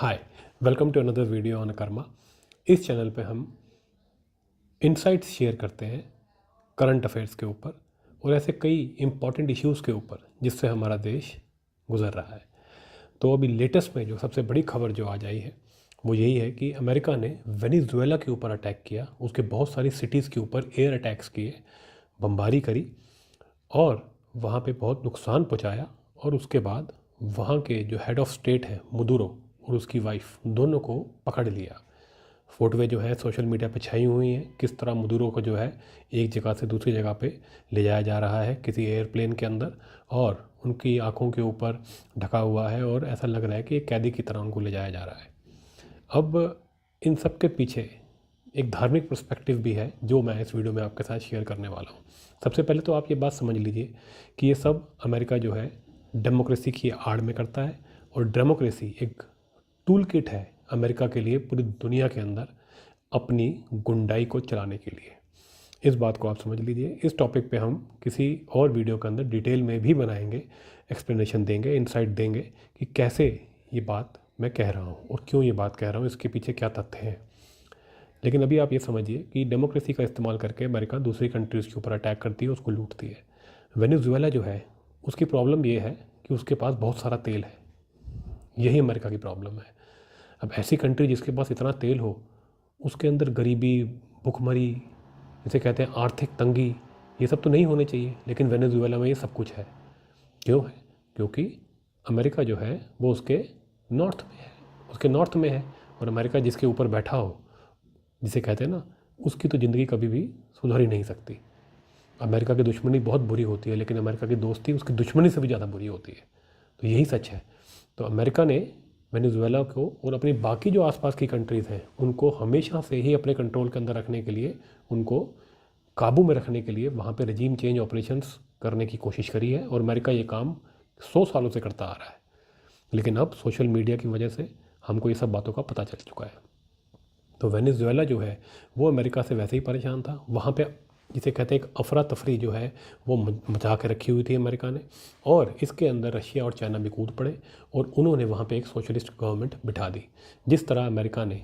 Hi, welcome to another video on karma. इस channel पे हम इनसाइट्स शेयर करते हैं करंट अफेयर्स के ऊपर और ऐसे कई इम्पॉर्टेंट इश्यूज़ के ऊपर जिससे हमारा देश गुजर रहा है। तो अभी लेटेस्ट में जो सबसे बड़ी खबर जो आज आई है वो यही है कि अमेरिका ने वेनेजुएला के ऊपर अटैक किया, उसके बहुत सारी सिटीज़ के ऊपर एयर अटैक्स किए, बमबारी करी और वहाँ पे बहुत नुकसान पहुँचाया। और उसके बाद वहाँ के जो हेड ऑफ स्टेट है मुदुरो और उसकी वाइफ दोनों को पकड़ लिया। फोटोवें जो है सोशल मीडिया पे छाई हुई हैं, किस तरह मुदुरो को जो है एक जगह से दूसरी जगह पे ले जाया जा रहा है किसी एयरप्लेन के अंदर, और उनकी आंखों के ऊपर ढका हुआ है और ऐसा लग रहा है कि एक कैदी की तरह उनको ले जाया जा रहा है। अब इन सब के पीछे एक धार्मिक पर्सपेक्टिव भी है जो मैं इस वीडियो में आपके साथ शेयर करने वाला हूँ। सबसे पहले तो आप ये बात समझ लीजिए कि ये सब अमेरिका जो है डेमोक्रेसी की आड़ में करता है, और डेमोक्रेसी एक टूल किट है अमेरिका के लिए पूरी दुनिया के अंदर अपनी गुंडाई को चलाने के लिए। इस बात को आप समझ लीजिए। इस टॉपिक पे हम किसी और वीडियो के अंदर डिटेल में भी बनाएंगे, एक्सप्लेनेशन देंगे, इंसाइट देंगे कि कैसे ये बात मैं कह रहा हूँ और क्यों ये बात कह रहा हूँ, इसके पीछे क्या तथ्य हैं। लेकिन अभी आप ये समझिए कि डेमोक्रेसी का इस्तेमाल करके अमेरिका दूसरी कंट्रीज़ के ऊपर अटैक करती है, उसको लूटती है। वेनेजुएला जो है उसकी प्रॉब्लम ये है कि उसके पास बहुत सारा तेल है, यही अमेरिका की प्रॉब्लम है। अब ऐसी कंट्री जिसके पास इतना तेल हो, उसके अंदर गरीबी, भुखमरी, जिसे कहते हैं आर्थिक तंगी, ये सब तो नहीं होने चाहिए, लेकिन वेनेजुएला में ये सब कुछ है। क्यों है? क्योंकि अमेरिका जो है वो उसके नॉर्थ में है, उसके नॉर्थ में है, और अमेरिका जिसके ऊपर बैठा हो, जिसे कहते हैं ना, उसकी तो ज़िंदगी कभी भी सुधर ही नहीं सकती। अमेरिका की दुश्मनी बहुत बुरी होती है, लेकिन अमेरिका की दोस्ती उसकी दुश्मनी से भी ज़्यादा बुरी होती है। तो यही सच है। तो अमेरिका ने वेनेजुएला को और अपनी बाकी जो आसपास की कंट्रीज़ हैं उनको हमेशा से ही अपने कंट्रोल के अंदर रखने के लिए, उनको काबू में रखने के लिए वहाँ पे रजीम चेंज ऑपरेशंस करने की कोशिश करी है, और अमेरिका ये काम 100 सालों से करता आ रहा है। लेकिन अब सोशल मीडिया की वजह से हमको ये सब बातों का पता चल चुका है। तो वेनेजुएला जो है वो अमेरिका से वैसे ही परेशान था। वहाँ पे जिसे कहते हैं एक अफरा तफरी जो है वो मचा के रखी हुई थी अमेरिका ने, और इसके अंदर रशिया और चाइना भी कूद पड़े और उन्होंने वहाँ पे एक सोशलिस्ट गवर्नमेंट बिठा दी। जिस तरह अमेरिका ने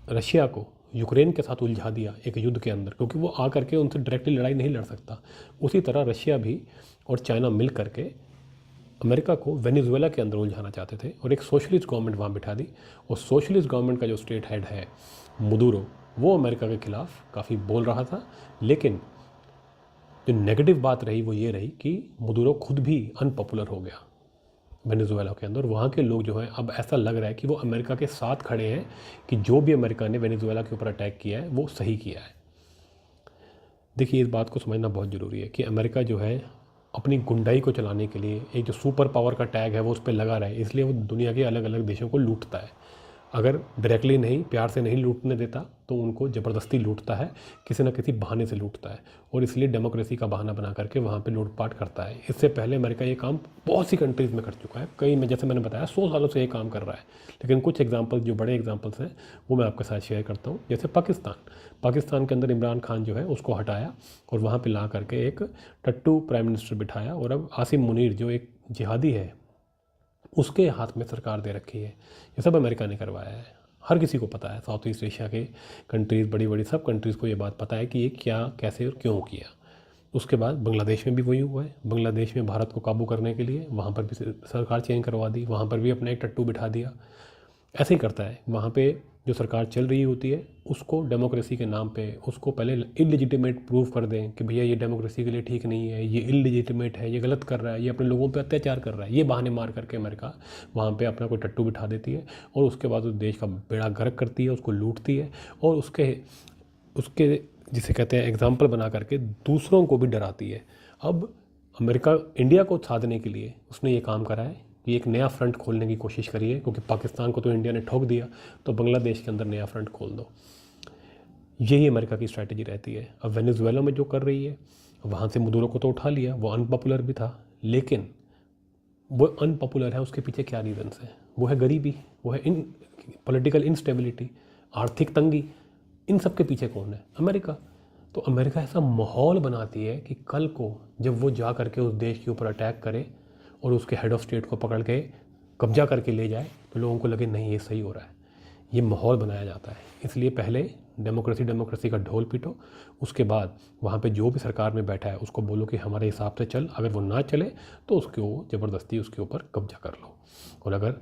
रशिया को यूक्रेन के साथ उलझा दिया एक युद्ध के अंदर, क्योंकि वो आ करके उनसे डायरेक्टली लड़ाई नहीं लड़ सकता, उसी तरह रशिया भी और चाइना मिल करके अमेरिका को वेनेजुएला के अंदर उलझाना चाहते थे और एक सोशलिस्ट गवर्नमेंट वहाँ बिठा दी। और सोशलिस्ट गवर्नमेंट का जो स्टेट हेड है मुदुरो, वो अमेरिका के खिलाफ काफ़ी बोल रहा था। लेकिन जो नेगेटिव बात रही वो ये रही कि मुदुरो खुद भी अनपॉपुलर हो गया वेनेजुएला के अंदर। वहाँ के लोग जो हैं अब ऐसा लग रहा है कि वो अमेरिका के साथ खड़े हैं कि जो भी अमेरिका ने वेनेजुएला के ऊपर अटैक किया है वो सही किया है। देखिए, इस बात को समझना बहुत ज़रूरी है कि अमेरिका जो है अपनी गुंडाई को चलाने के लिए एक जो सुपर पावर का टैग है वो उस पर लगा रहा है, इसलिए वो दुनिया के अलग अलग देशों को लूटता है। अगर डायरेक्टली नहीं, प्यार से नहीं लूटने देता तो उनको ज़बरदस्ती लूटता है, किसी न किसी बहाने से लूटता है, और इसलिए डेमोक्रेसी का बहाना बना करके वहाँ पे लूटपाट करता है। इससे पहले अमेरिका ये काम बहुत सी कंट्रीज़ में कर चुका है, कई में, जैसे मैंने बताया 100 सालों से ये काम कर रहा है। लेकिन कुछ एग्जाम्पल्स जो बड़े एग्जाम्पल्स हैं वो मैं आपके साथ शेयर करता हूँ। जैसे पाकिस्तान के अंदर इमरान खान जो है उसको हटाया और वहाँ पर ला करके एक टट्टू प्राइम मिनिस्टर बिठाया, और अब आसिम मुनीर जो एक जिहादी है उसके हाथ में सरकार दे रखी है। ये सब अमेरिका ने करवाया है, हर किसी को पता है। साउथ ईस्ट एशिया के कंट्रीज़, बड़ी बड़ी सब कंट्रीज़ को ये बात पता है कि ये क्या, कैसे और क्यों किया। उसके बाद बांग्लादेश में भी वही हुआ है। बांग्लादेश में भारत को काबू करने के लिए वहाँ पर भी सरकार चेंज करवा दी, वहाँ पर भी अपना एक टट्टू बिठा दिया। ऐसे ही करता है। वहाँ पे जो सरकार चल रही होती है उसको डेमोक्रेसी के नाम पे उसको पहले इलिजिटिमेट प्रूव कर दें कि भैया ये डेमोक्रेसी के लिए ठीक नहीं है, ये इलिजिटिमेट है, ये गलत कर रहा है, ये अपने लोगों पे अत्याचार कर रहा है। ये बहाने मार करके अमेरिका वहाँ पे अपना कोई टट्टू बिठा देती है, और उसके बाद उस देश का बेड़ा गर्क करती है, उसको लूटती है, और उसके उसके जिसे कहते हैं एग्जाम्पल बना करके दूसरों को भी डराती है। अब अमेरिका इंडिया को साधने के लिए उसने ये काम करा है कि एक नया फ्रंट खोलने की कोशिश करी है, क्योंकि पाकिस्तान को तो इंडिया ने ठोक दिया, तो बांग्लादेश के अंदर नया फ्रंट खोल दो। यही अमेरिका की स्ट्रैटेजी रहती है। अब वेनेजुएला में जो कर रही है, वहाँ से मुदुरो को तो उठा लिया, वो अनपॉपुलर भी था, लेकिन वो अनपॉपुलर है उसके पीछे क्या रीजन्स हैं? वो है गरीबी, वो है पॉलिटिकल इंस्टेबिलिटी, आर्थिक तंगी। इन सब के पीछे कौन है? अमेरिका। तो अमेरिका ऐसा माहौल बनाती है कि कल को जब वो जा करके उस देश के ऊपर अटैक करे और उसके हेड ऑफ स्टेट को पकड़ के कब्जा करके ले जाए तो लोगों को लगे नहीं ये सही हो रहा है। ये माहौल बनाया जाता है। इसलिए पहले डेमोक्रेसी का ढोल पीटो, उसके बाद वहाँ पे जो भी सरकार में बैठा है उसको बोलो कि हमारे हिसाब से चल, अगर वो ना चले तो उसको ज़बरदस्ती उसके ऊपर कब्जा कर लो। और अगर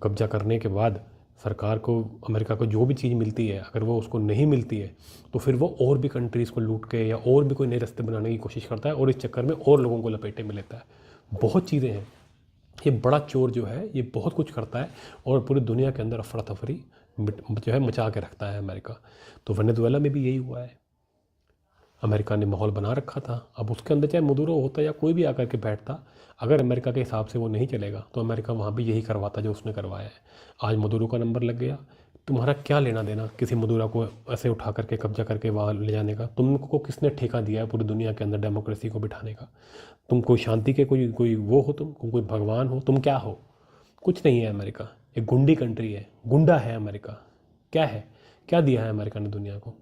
कब्जा करने के बाद सरकार को, अमेरिका को जो भी चीज़ मिलती है, अगर वो उसको नहीं मिलती है तो फिर वो और भी कंट्रीज़ को लूट के या और भी कोई नए रास्ते बनाने की कोशिश करता है और इस चक्कर में और लोगों को लपेटे में लेता है। बहुत चीज़ें हैं। ये बड़ा चोर जो है ये बहुत कुछ करता है और पूरी दुनिया के अंदर अफरा तफरी जो है मचा के रखता है अमेरिका। तो वेनेजुएला में भी यही हुआ है। अमेरिका ने माहौल बना रखा था, अब उसके अंदर चाहे मदुरो होता या कोई भी आकर के बैठता, अगर अमेरिका के हिसाब से वो नहीं चलेगा तो अमेरिका वहाँ भी यही करवाता जो उसने करवाया है। आज मदुरो का नंबर लग गया, तुम्हारा क्या लेना देना किसी मदुरा को ऐसे उठा करके कब्जा करके वहाँ ले जाने का? तुमको किसने ठेका दिया है पूरी दुनिया के अंदर डेमोक्रेसी को बिठाने का? तुम कोई शांति के कोई वो हो, तुम कोई भगवान हो, तुम क्या हो? कुछ नहीं है अमेरिका, एक गुंडी कंट्री है, गुंडा है अमेरिका। क्या है, क्या दिया है अमेरिका ने दुनिया को?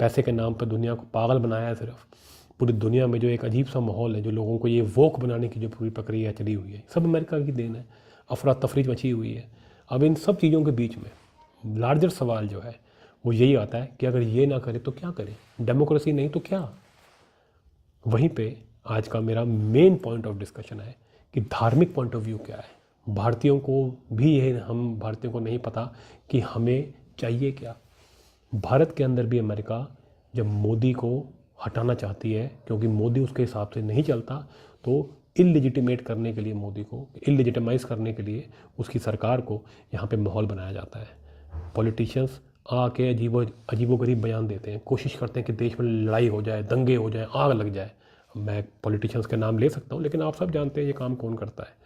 पैसे के नाम पर दुनिया को पागल बनाया है सिर्फ। पूरी दुनिया में जो एक अजीब सा माहौल है, जो लोगों को ये वोक बनाने की जो पूरी प्रक्रिया चली हुई है, सब अमेरिका की देन है। अफरा तफरी मची हुई है। अब इन सब चीज़ों के बीच में लार्जर सवाल जो है वो यही आता है कि अगर ये ना करे तो क्या करें? डेमोक्रेसी नहीं तो क्या? वहीं पे आज का मेरा मेन पॉइंट ऑफ डिस्कशन है कि धार्मिक पॉइंट ऑफ व्यू क्या है। भारतीयों को भी ये, हम भारतीयों को नहीं पता कि हमें चाहिए क्या। भारत के अंदर भी अमेरिका जब मोदी को हटाना चाहती है, क्योंकि मोदी उसके हिसाब से नहीं चलता, तो इललेजिटिमेट करने के लिए, मोदी को इललेजिटिमाइज करने के लिए उसकी सरकार को यहाँ पे माहौल बनाया जाता है। पॉलिटिशियंस आके अजीबोगरीब बयान देते हैं, कोशिश करते हैं कि देश में लड़ाई हो जाए, दंगे हो जाए, आग लग जाए। मैं पॉलिटिशियंस के नाम ले सकता हूँ, लेकिन आप सब जानते हैं ये काम कौन करता है।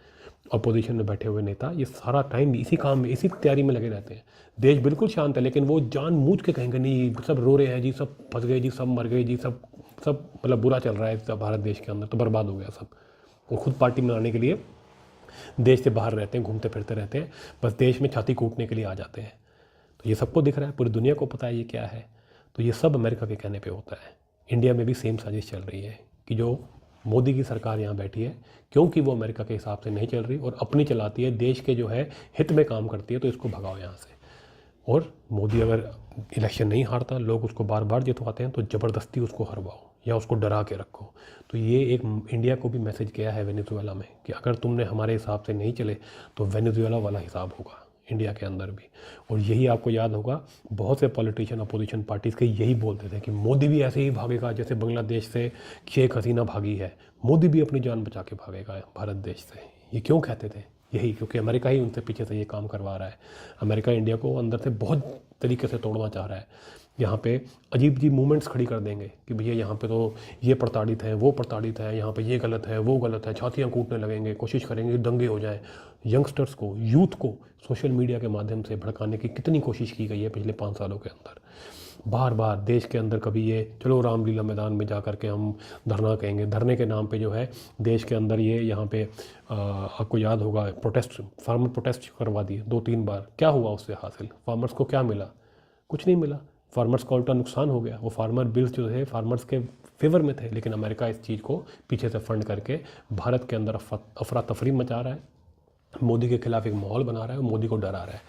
अपोजिशन में बैठे हुए नेता ये सारा टाइम इसी काम में, इसी तैयारी में लगे रहते हैं। देश बिल्कुल शांत है, लेकिन वो जानबूझ के कहेंगे नहीं सब रो रहे हैं जी, सब फंस गए जी, सब मर गए जी, सब मतलब बुरा चल रहा है सब भारत देश के अंदर, तो बर्बाद हो गया सब। वो खुद पार्टी बनाने के लिए देश से बाहर रहते हैं, घूमते फिरते रहते हैं, बस देश में छाती कूटने के लिए आ जाते हैं। तो ये सबको दिख रहा है, पूरी दुनिया को पता है ये क्या है। तो ये सब अमेरिका के कहने पे होता है। इंडिया में भी सेम साजिश चल रही है कि जो मोदी की सरकार यहाँ बैठी है, क्योंकि वो अमेरिका के हिसाब से नहीं चल रही और अपनी चलाती है, देश के जो है हित में काम करती है, तो इसको भगाओ यहाँ से। और मोदी अगर इलेक्शन नहीं हारता, लोग उसको बार बार जितवाते हैं, तो ज़बरदस्ती उसको हरवाओ या उसको डरा के रखो। तो ये एक इंडिया को भी मैसेज गया है वेनेजुएला में कि अगर तुमने हमारे हिसाब से नहीं चले तो वेनेजुएला वाला हिसाब होगा इंडिया के अंदर भी। और यही आपको याद होगा, बहुत से पॉलिटिशियन अपोजिशन पार्टीज़ के यही बोलते थे कि मोदी भी ऐसे ही भागेगा जैसे बांग्लादेश से शेख हसीना भागी है, मोदी भी अपनी जान बचा के भागेगा भारत देश से। ये क्यों कहते थे? यही क्योंकि अमेरिका ही उनसे पीछे से ये काम करवा रहा है। अमेरिका इंडिया को अंदर से बहुत तरीके से तोड़ना चाह रहा है। यहाँ पे अजीब अजीब मूवमेंट्स खड़ी कर देंगे कि भैया यहाँ पे तो ये प्रताड़ित है, वो प्रताड़ित है, यहाँ पे ये गलत है, वो गलत है, छातियाँ कूटने लगेंगे, कोशिश करेंगे दंगे हो जाए। यंगस्टर्स को, यूथ को सोशल मीडिया के माध्यम से भड़काने की कितनी कोशिश की गई है पिछले 5 सालों के अंदर। बार बार देश के अंदर कभी ये चलो रामलीला मैदान में जा कर के हम धरना कहेंगे, धरने के नाम पे जो है देश के अंदर ये यहाँ पे आपको याद होगा प्रोटेस्ट, फार्मर प्रोटेस्ट करवा दिए 2-3 बार। क्या हुआ उससे हासिल? फार्मर्स को क्या मिला? कुछ नहीं मिला। फार्मर्स का उल्टा नुकसान हो गया। वो फार्मर बिल्स जो थे फार्मर्स के फेवर में थे, लेकिन अमेरिका इस चीज़ को पीछे से फंड करके भारत के अंदर अफरा तफरी मचा रहा है, मोदी के खिलाफ एक माहौल बना रहा है, मोदी को डरा रहा है।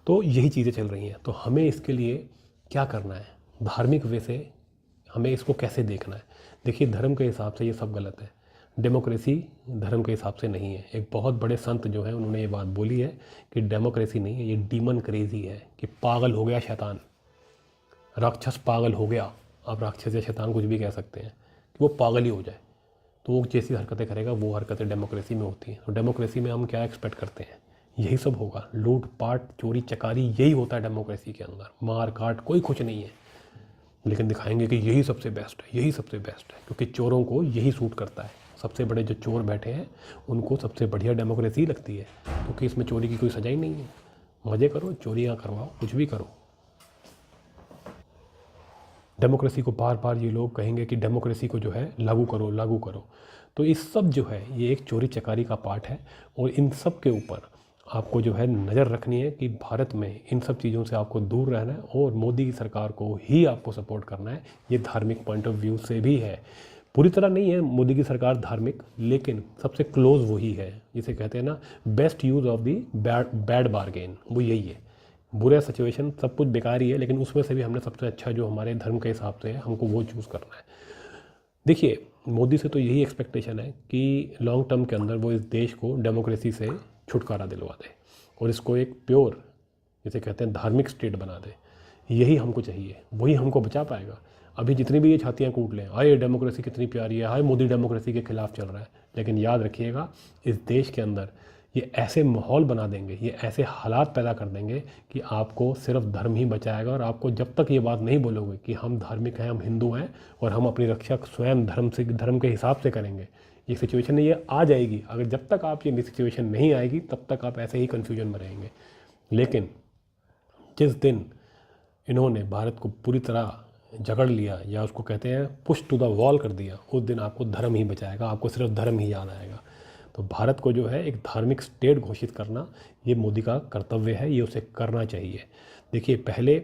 तो यही चीज़ें चल रही हैं। तो हमें इसके लिए क्या करना है? धार्मिक वे से हमें इसको कैसे देखना है? देखिए, धर्म के हिसाब से ये सब गलत है। डेमोक्रेसी धर्म के हिसाब से नहीं है। एक बहुत बड़े संत जो है उन्होंने ये बात बोली है कि डेमोक्रेसी नहीं है, ये डीमन क्रेजी है, कि पागल हो गया शैतान, राक्षस पागल हो गया। आप राक्षस या शैतान कुछ भी कह सकते हैं, कि वो पागल ही हो जाए तो वो जैसी हरकतें करेगा वो हरकतें डेमोक्रेसी में होती हैं। तो डेमोक्रेसी में हम क्या एक्सपेक्ट करते हैं? यही सब होगा, लूट पाट चोरी चकारी, यही होता है डेमोक्रेसी के अंदर। मार काट कोई कुछ नहीं है, लेकिन दिखाएंगे कि यही सबसे बेस्ट है, यही सबसे बेस्ट है, क्योंकि चोरों को यही सूट करता है। सबसे बड़े जो चोर बैठे हैं उनको सबसे बढ़िया डेमोक्रेसी लगती है, क्योंकि इसमें चोरी की कोई सजा ही नहीं है। मज़े करो, चोरियाँ करवाओ, कुछ भी करो। डेमोक्रेसी को बार बार ये लोग कहेंगे कि डेमोक्रेसी को जो है लागू करो, लागू करो। तो इस सब जो है ये एक चोरी चकारी का पार्ट है, और इन सब के ऊपर आपको जो है नज़र रखनी है कि भारत में इन सब चीज़ों से आपको दूर रहना है और मोदी की सरकार को ही आपको सपोर्ट करना है। ये धार्मिक पॉइंट ऑफ व्यू से भी है। पूरी तरह नहीं है मोदी की सरकार धार्मिक, लेकिन सबसे क्लोज वही है, जिसे कहते हैं ना best use of the bad bargain, वो यही है। बुरा सिचुएशन सब कुछ बेकार ही है, लेकिन उसमें से भी हमने सबसे अच्छा जो हमारे धर्म के हिसाब से है हमको वो चूज़ करना है। देखिए, मोदी से तो यही एक्सपेक्टेशन है कि लॉन्ग टर्म के अंदर वो इस देश को डेमोक्रेसी से छुटकारा दिलवा दे और इसको एक प्योर, जिसे कहते हैं धार्मिक स्टेट बना दे। यही हमको चाहिए, वही हमको बचा पाएगा। अभी जितनी भी ये छातियाँ कूट लें, हाय डेमोक्रेसी कितनी प्यारी है, हाय मोदी डेमोक्रेसी के खिलाफ चल रहा है, लेकिन याद रखिएगा इस देश के अंदर ये ऐसे माहौल बना देंगे, ये ऐसे हालात पैदा कर देंगे कि आपको सिर्फ धर्म ही बचाएगा। और आपको जब तक ये बात नहीं बोलोगे कि हम धार्मिक हैं, हम हिंदू हैं और हम अपनी रक्षा स्वयं धर्म के हिसाब से करेंगे, ये सिचुएशन ये आ जाएगी। अगर जब तक आप ये सिचुएशन नहीं आएगी तब तक आप ऐसे ही कन्फ्यूजन में रहेंगे। लेकिन जिस दिन इन्होंने भारत को पूरी तरह जकड़ लिया, या उसको कहते हैं पुश टू द वॉल कर दिया, उस दिन आपको धर्म ही बचाएगा, आपको सिर्फ धर्म ही याद आएगा। तो भारत को जो है एक धार्मिक स्टेट घोषित करना ये मोदी का कर्तव्य है, ये उसे करना चाहिए। देखिए, पहले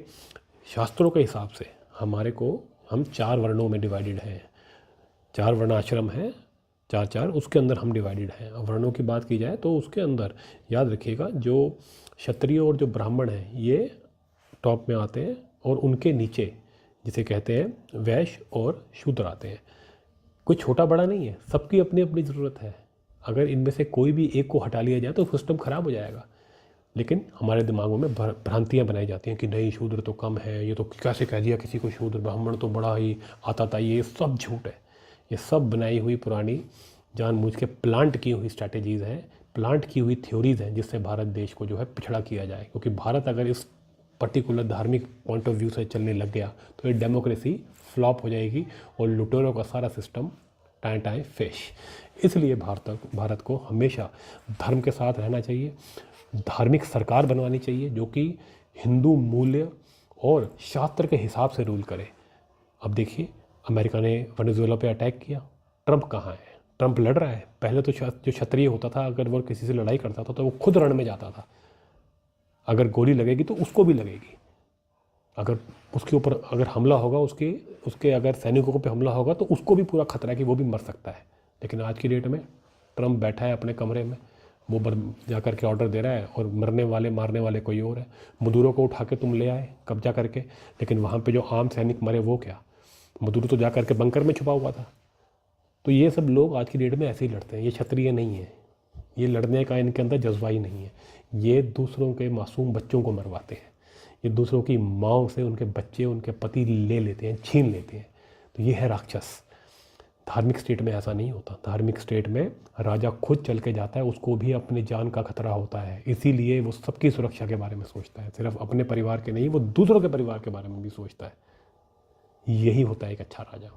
शास्त्रों के हिसाब से हम 4 वर्णों में डिवाइडेड हैं, 4 वर्णाश्रम हैं, 4 उसके अंदर हम डिवाइडेड हैं। अब वर्णों की बात की जाए तो उसके अंदर याद रखिएगा जो क्षत्रिय और जो ब्राह्मण हैं ये टॉप में आते हैं, और उनके नीचे जिसे कहते हैं वैश्य और शूद्र आते हैं। कोई छोटा बड़ा नहीं है, सबकी अपनी अपनी ज़रूरत है। अगर इनमें से कोई भी एक को हटा लिया जाए तो सिस्टम ख़राब हो जाएगा। लेकिन हमारे दिमागों में भ्रांतियाँ बनाई जाती हैं कि नहीं शूद्र तो कम है, ये तो कैसे कह दिया किसी को शूद्र, ब्राह्मण तो बड़ा ही आता था। ये सब झूठ है, ये सब बनाई हुई पुरानी जानबूझ के प्लांट की हुई स्ट्रैटेजीज़ हैं, प्लांट की हुई थ्योरीज़ हैं, जिससे भारत देश को जो है पिछड़ा किया जाए। क्योंकि भारत अगर इस पर्टिकुलर धार्मिक पॉइंट ऑफ व्यू से चलने लग गया तो ये डेमोक्रेसी फ्लॉप हो जाएगी और लुटेरों का सारा सिस्टम टाएं फिश। इसलिए भारत को हमेशा धर्म के साथ रहना चाहिए, धार्मिक सरकार बनवानी चाहिए जो कि हिंदू मूल्य और शास्त्र के हिसाब से रूल करे। अब देखिए, अमेरिका ने वेनेजुएला पे अटैक किया, ट्रंप कहाँ है? ट्रंप लड़ रहा है। पहले तो जो क्षत्रिय होता था अगर वो किसी से लड़ाई करता था तो वो खुद रण में जाता था, अगर गोली लगेगी तो उसको भी लगेगी, अगर उसके ऊपर अगर हमला होगा, उसके अगर सैनिकों पे हमला होगा तो उसको भी पूरा खतरा है कि वो भी मर सकता है। लेकिन आज की डेट में ट्रंप बैठा है अपने कमरे में, वो जा कर के ऑर्डर दे रहा है और मारने वाले कोई और है। मदुरो को उठा के तुम ले आए कब्जा करके, लेकिन वहाँ पे जो आम सैनिक मरे वो क्या? मदुरो तो जा कर के बंकर में छुपा हुआ था। तो ये सब लोग आज की डेट में ऐसे ही लड़ते हैं। ये क्षत्रिय नहीं है, ये लड़ने का इनके अंदर जज्बा ही नहीं है। ये दूसरों के मासूम बच्चों को मरवाते हैं, ये दूसरों की माँओं से उनके बच्चे उनके पति ले लेते हैं, छीन लेते हैं। तो ये है राक्षस। धार्मिक स्टेट में ऐसा नहीं होता। धार्मिक स्टेट में राजा खुद चल के जाता है, उसको भी अपनी जान का खतरा होता है, इसीलिए वो सबकी सुरक्षा के बारे में सोचता है, सिर्फ अपने परिवार के नहीं, वो दूसरों के परिवार के बारे में भी सोचता है। यही होता है एक अच्छा राजा।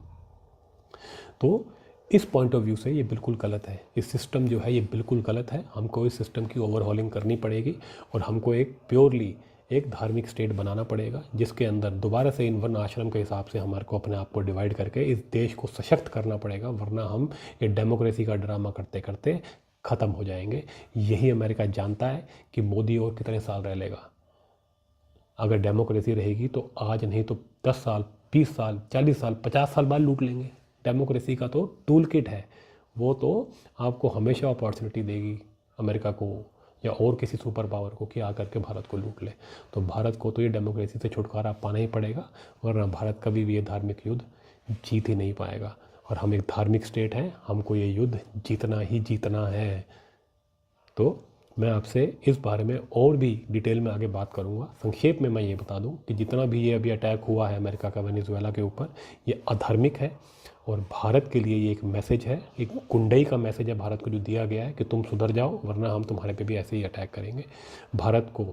तो इस पॉइंट ऑफ व्यू से ये बिल्कुल गलत है, इस सिस्टम जो है ये बिल्कुल गलत है। हमको इस सिस्टम की ओवरहॉलिंग करनी पड़ेगी और हमको एक प्योरली एक धार्मिक स्टेट बनाना पड़ेगा, जिसके अंदर दोबारा से इन वर्ण आश्रम के हिसाब से हमारे को अपने आप को डिवाइड करके इस देश को सशक्त करना पड़ेगा, वरना हम ये डेमोक्रेसी का ड्रामा करते करते ख़त्म हो जाएंगे। यही अमेरिका जानता है कि मोदी और कितने साल रह लेगा। अगर डेमोक्रेसी रहेगी तो आज नहीं तो 10 साल, 20 साल, 40 साल, 50 साल बाद लूट लेंगे। डेमोक्रेसी का तो टूल किट है, वो तो आपको हमेशा अपॉर्चुनिटी देगी अमेरिका को या और किसी सुपर पावर को कि आकर के भारत को लूट ले। तो भारत को तो ये डेमोक्रेसी से छुटकारा पाना ही पड़ेगा, वरना भारत कभी भी ये धार्मिक युद्ध जीत ही नहीं पाएगा। और हम एक धार्मिक स्टेट हैं, हमको ये युद्ध जीतना ही जीतना है। तो मैं आपसे इस बारे में और भी डिटेल में आगे बात करूंगा। संक्षेप में मैं ये बता दूं कि जितना भी ये अभी अटैक हुआ है अमेरिका का वेनेजुएला के ऊपर, ये अधार्मिक है और भारत के लिए ये एक मैसेज है, एक कुंडई का मैसेज है भारत को जो दिया गया है कि तुम सुधर जाओ वरना हम तुम्हारे पे भी ऐसे ही अटैक करेंगे। भारत को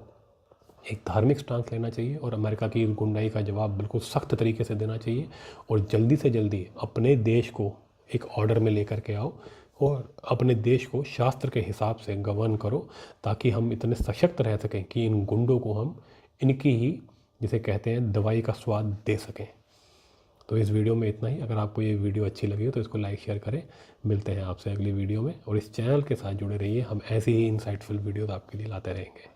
एक धार्मिक स्टांस लेना चाहिए और अमेरिका की इस गुंडाई का जवाब बिल्कुल सख्त तरीके से देना चाहिए और जल्दी से जल्दी अपने देश को एक ऑर्डर में लेकर के आओ और अपने देश को शास्त्र के हिसाब से गवर्न करो, ताकि हम इतने सशक्त रह सकें कि इन गुंडों को हम इनकी ही जिसे कहते हैं दवाई का स्वाद दे सकें। तो इस वीडियो में इतना ही। अगर आपको ये वीडियो अच्छी लगी हो तो इसको लाइक शेयर करें। मिलते हैं आपसे अगली वीडियो में और इस चैनल के साथ जुड़े रहिए, हम ऐसी ही इंसाइटफुल वीडियोज़ आपके लिए लाते रहेंगे।